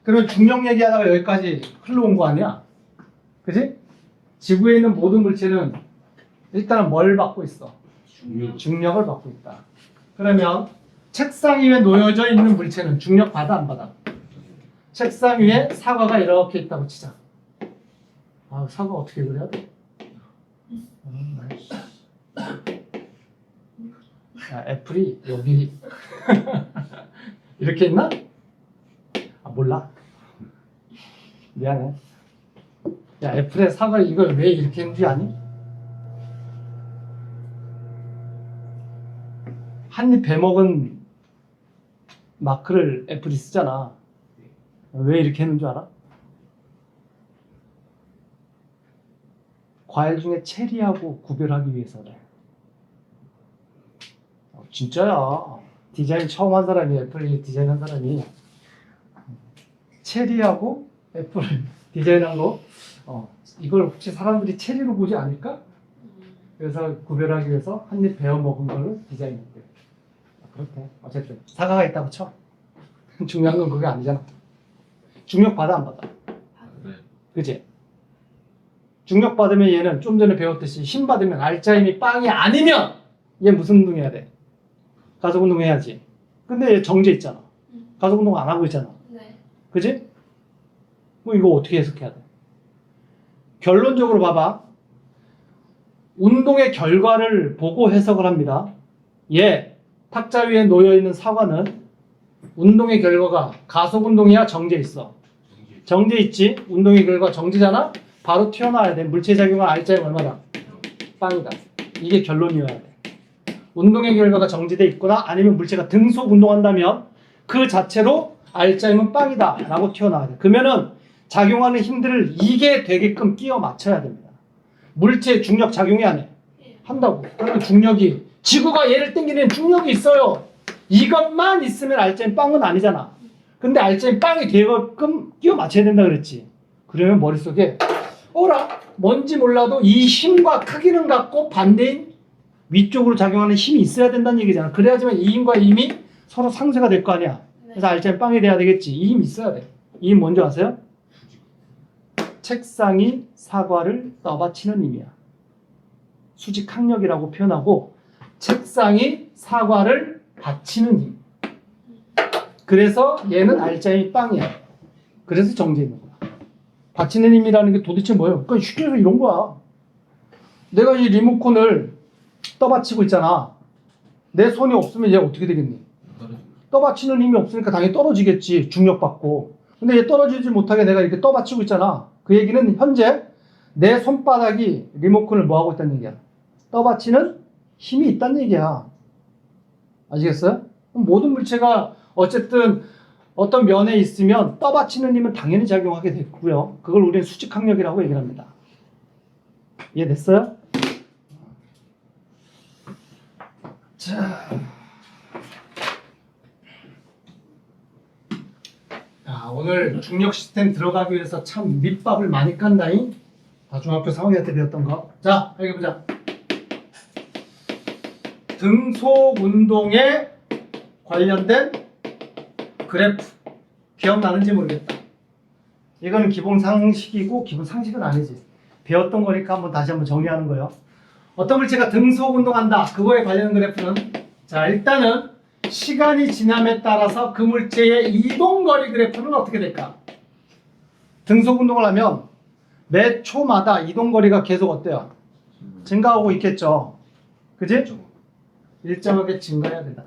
그러면 중력 얘기하다가 여기까지 흘러온 거 아니야? 그지? 지구에 있는 모든 물체는 일단은 뭘 받고 있어? 중력을 받고 있다. 그러면 책상 위에 놓여져 있는 물체는 중력 받아 안 받아? 책상 위에 사과가 이렇게 있다고 치자. 아, 사과 어떻게 그려야 돼? 야, 애플이 여기 이렇게 있나? 아, 몰라. 미안해. 야, 애플의 사과 이걸 왜 이렇게 했는지 아니? 한 입 베먹은 마크를 애플이 쓰잖아. 왜 이렇게 했는 줄 알아? 과일 중에 체리하고 구별하기 위해서래. 진짜야. 디자인 처음 한 사람이, 애플이 디자인한 사람이 체리하고 애플을 디자인한 거, 이걸 혹시 사람들이 체리로 보지 않을까? 그래서 구별하기 위해서 한 입 베어 먹은 걸로 디자인했대. 그렇대. 어쨌든 사과가 있다고 쳐. 중요한 건 그게 아니잖아. 중력 받아 안 받아? 그치? 중력 받으면 얘는 좀 전에 배웠듯이 힘 받으면 R자임이 빵이 아니면 얘 무슨 운동해야 돼? 가속 운동 해야지. 근데 얘 정제 있잖아. 가속 운동 안 하고 있잖아. 네. 그치? 뭐 이거 어떻게 해석해야 돼? 결론적으로 봐봐. 운동의 결과를 보고 해석을 합니다. 얘 탁자 위에 놓여있는 사과는 운동의 결과가 가속 운동이야 정제 있어? 정제 있지? 운동의 결과 정제잖아? 바로 튀어나와야 돼. 물체 작용은 R자임 얼마다? 빵이다. 이게 결론이어야 돼. 운동의 결과가 정지돼 있거나 아니면 물체가 등속 운동한다면 그 자체로 R자임은 빵이다 라고 튀어나와야 돼. 그러면은 작용하는 힘들을 이게 되게끔 끼워 맞춰야 됩니다. 물체 중력 작용이 안 해? 한다고. 그러면 중력이, 지구가 얘를 당기는 중력이 있어요. 이것만 있으면 R자임 빵은 아니잖아. 근데 R자임 빵이 되게끔 끼워 맞춰야 된다 그랬지. 그러면 머릿속에 어라? 뭔지 몰라도 이 힘과 크기는 같고 반대인 위쪽으로 작용하는 힘이 있어야 된다는 얘기잖아. 그래야지만 이 힘과 이 힘이 서로 상쇄가 될 거 아니야. 그래서 R자임 빵이 돼야 되겠지. 이 힘이 있어야 돼. 이 힘 뭔지 아세요? 책상이 사과를 떠받치는 힘이야. 수직 항력이라고 표현하고 책상이 사과를 받치는 힘. 그래서 얘는 R자임이 빵이야. 그래서 정제 있는 거야. 받치는 힘이라는 게 도대체 뭐예요? 그러니까 쉽게 해서 이런 거야. 내가 이 리모컨을 떠받치고 있잖아. 내 손이 없으면 얘가 어떻게 되겠니? 떠받치는 힘이 없으니까 당연히 떨어지겠지. 중력받고. 근데 얘 떨어지지 못하게 내가 이렇게 떠받치고 있잖아. 그 얘기는 현재 내 손바닥이 리모컨을 뭐하고 있다는 얘기야? 떠받치는 힘이 있다는 얘기야. 아시겠어요? 모든 물체가 어쨌든 어떤 면에 있으면 떠받치는 힘은 당연히 작용하게 됐고요. 그걸 우리는 수직항력이라고 얘기를 합니다. 이해됐어요? 자, 야, 오늘 중력 시스템 들어가기 위해서 참 밑밥을 많이 깐다잉. 다 중학교 3학년 때 배웠던 거. 자, 여기 보자. 등속 운동에 관련된 그래프. 기억나는지 모르겠다. 이거는 기본 상식이고 기본 상식은 아니지. 배웠던 거니까 다시 한번 정리하는 거예요. 어떤 물체가 등속 운동한다. 그거에 관련된 그래프는 자, 일단은 시간이 지남에 따라서 그 물체의 이동거리 그래프는 어떻게 될까? 등속 운동을 하면 매 초마다 이동거리가 계속 어때요? 증가하고 있겠죠. 그지? 일정하게 증가해야 된다.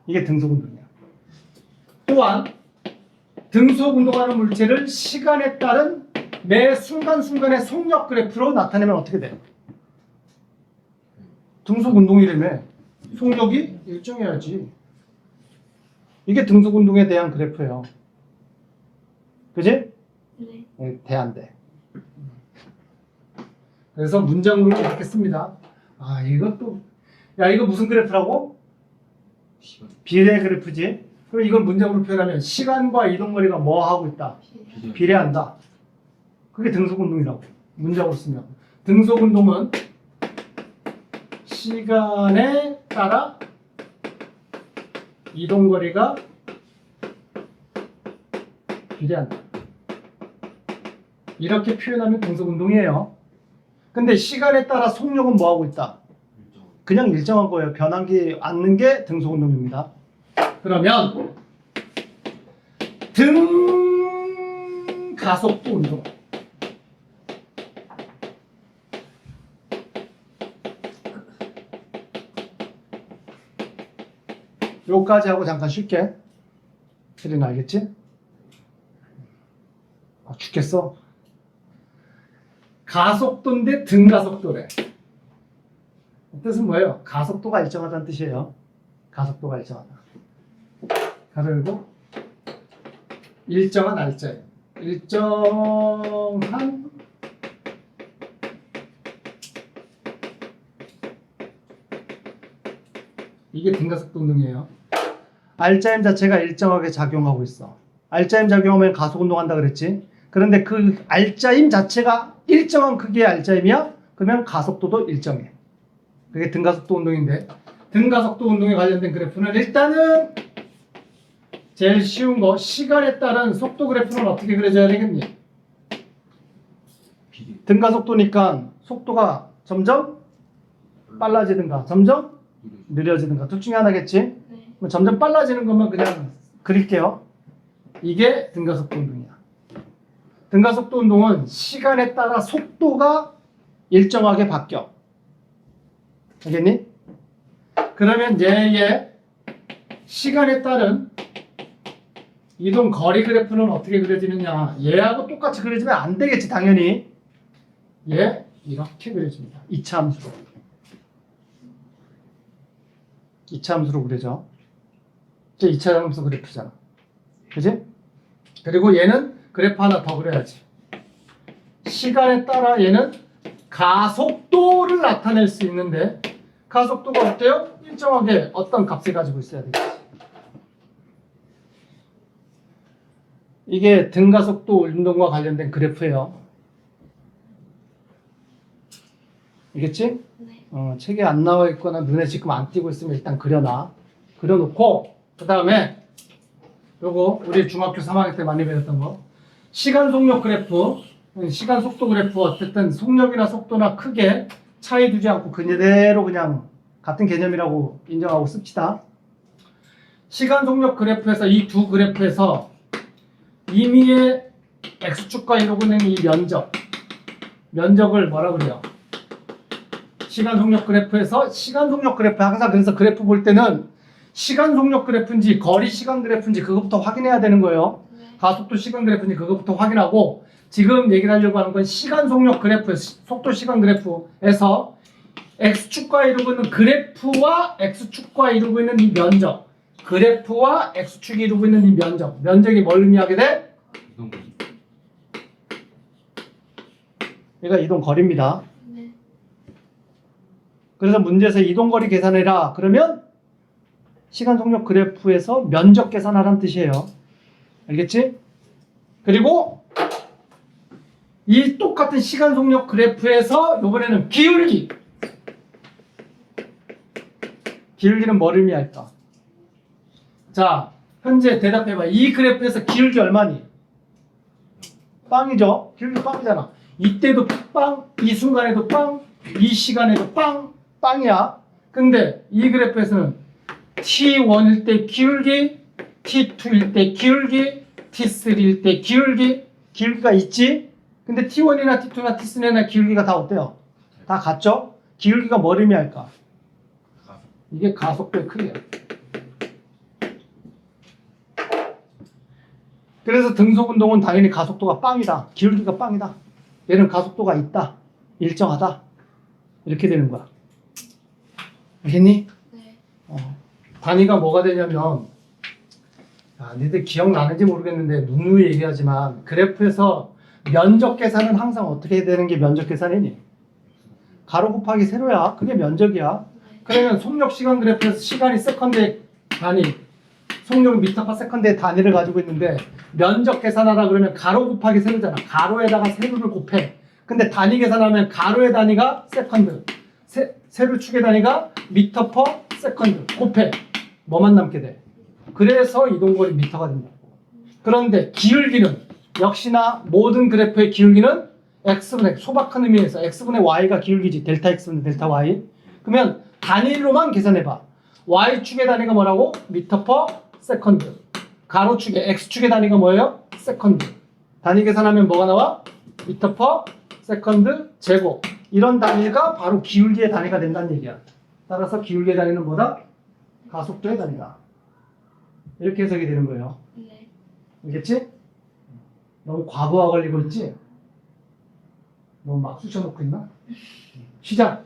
이게 등속 운동이야. 또한 등속 운동하는 물체를 시간에 따른 매 순간순간의 속력 그래프로 나타내면 어떻게 돼요? 등속 운동이라며 속력이 일정해야지. 이게 등속 운동에 대한 그래프예요. 그지? 네. 돼, 안 돼. 그래서 문장으로 이렇게 씁니다. 아, 이것도, 야, 이거 무슨 그래프라고? 시간. 비례 그래프지? 그럼 이걸 문장으로 표현하면 시간과 이동거리가 뭐 하고 있다? 비례한다. 그게 등속 운동이라고. 문장으로 쓰면. 등속 운동은 시간에 따라 이동거리가 비례한다. 이렇게 표현하면 등속 운동이에요. 근데 시간에 따라 속력은 뭐 하고 있다? 그냥 일정한 거예요. 변하지 않는 게 등속 운동입니다. 그러면 등 가속도 운동. 요까지 하고 잠깐 쉴게. 혜린 알겠지? 아, 죽겠어. 가속도인데 등가속도래. 뜻은 뭐예요? 가속도가 일정하다는 뜻이에요. 가속도가 일정하다. 가로 열고 일정한 알짜예요. 일정한 이게 등가속도 운동이에요. 알짜임 자체가 일정하게 작용하고 있어. 알짜임 작용하면 가속 운동한다 그랬지. 그런데 그 알짜임 자체가 일정한 크기의 알짜임이야? 그러면 가속도도 일정해. 그게 등가속도 운동인데, 등가속도 운동에 관련된 그래프는 일단은 제일 쉬운 거 시간에 따른 속도 그래프는 어떻게 그려줘야 되겠니? 비례. 등가속도니까 속도가 점점 빨라지든가 점점 느려지든가 둘 중에 하나겠지? 네. 그럼 점점 빨라지는 것만 그냥 그릴게요. 이게 등가속도 운동이야. 등가속도 운동은 시간에 따라 속도가 일정하게 바뀌어. 알겠니? 그러면 얘의 시간에 따른 이동 거리 그래프는 어떻게 그려지느냐? 얘하고 똑같이 그려지면 안 되겠지, 당연히. 얘 이렇게 그려집니다. 이차 함수로. 이차 함수로 그려져. 이제 이차 함수 그래프잖아. 그지? 그리고 얘는 그래프 하나 더 그려야지. 시간에 따라 얘는 가속도를 나타낼 수 있는데 가속도가 어때요? 일정하게 어떤 값을 가지고 있어야 되겠지. 이게 등가속도 운동과 관련된 그래프예요. 알겠지? 네. 책에 안 나와 있거나 눈에 지금 안 띄고 있으면 일단 그려놔. 그려놓고 그 다음에 요거 우리 중학교 3학년 때 많이 배웠던 거 시간 속력 그래프, 시간 속도 그래프 어쨌든 속력이나 속도나 크게 차이 두지 않고 그대로 그냥 같은 개념이라고 인정하고 씁시다. 시간 속력 그래프에서 이 두 그래프에서 임의의 x축과 이루고 있는 이 면적을 뭐라 그래요? 시간 속력 그래프에서 시간 속력 그래프 항상 그래서 그래프 볼 때는 시간 속력 그래프인지 거리 시간 그래프인지 그것부터 확인해야 되는 거예요. 네. 가속도 시간 그래프인지 그것부터 확인하고 지금 얘기를 하려고 하는 건 시간 속력 그래프, 속도 시간 그래프에서 x축과 이루고 있는 그래프와 x축과 이루고 있는 이 면적, 그래프와 x축이 이루고 있는 이 면적이 뭘 의미하게 돼? 이동거리. 얘가 이동 거리입니다. 네. 그래서 문제에서 이동거리 계산해라. 그러면 시간 속력 그래프에서 면적 계산하라는 뜻이에요. 알겠지? 그리고 이 똑같은 시간 속력 그래프에서 이번에는 기울기. 기울기는 뭐를 의미할까? 자, 현재 대답해봐. 이 그래프에서 기울기 얼마니? 빵이죠? 기울기 빵이잖아. 이때도 빵, 이 순간에도 빵, 이 시간에도 빵, 빵이야. 근데 이 그래프에서는 T1일 때 기울기, T2일 때 기울기, T3일 때 기울기, 기울기가 있지? 근데 T1이나 T2나 T3나 기울기가 다 어때요? 다 같죠? 기울기가 뭘 의미할까? 이게 가속도의 크기야. 그래서 등속운동은 당연히 가속도가 빵이다. 기울기가 빵이다. 얘는 가속도가 있다. 일정하다. 이렇게 되는 거야. 알겠니? 네. 단위가 뭐가 되냐면, 니들 기억나는지 모르겠는데 누누이 얘기하지만 그래프에서 면적 계산은 항상 어떻게 해야 되는 게 면적 계산이니? 가로 곱하기 세로야. 그게 면적이야. 그러면 속력 시간 그래프에서 시간이 세컨드의 단위, 속력이 미터 퍼 세컨드의 단위를 가지고 있는데 면적 계산하라 그러면 가로 곱하기 세로잖아. 가로에다가 세로를 곱해. 근데 단위 계산하면 가로의 단위가 세컨드, 세로축의 단위가 미터 퍼 세컨드 곱해. 뭐만 남게 돼? 그래서 이동거리 미터가 된다고. 그런데 기울기는 역시나 모든 그래프의 기울기는 x분의 소박한 의미에서 x분의 y가 기울기지. 델타 x분의 델타 y. 그러면 단위로만 계산해봐. y축의 단위가 뭐라고? 미터 퍼 세컨드. 가로축의 x축의 단위가 뭐예요? 세컨드. 단위 계산하면 뭐가 나와? 미터 퍼 세컨드 제곱. 이런 단위가 바로 기울기의 단위가 된다는 얘기야. 따라서 기울기의 단위는 뭐다? 가속도의 단위다. 이렇게 해석이 되는 거예요. 네. 알겠지? 너무 과부하 걸리고 있지? 너무 막 쑤셔놓고 있나? 시작!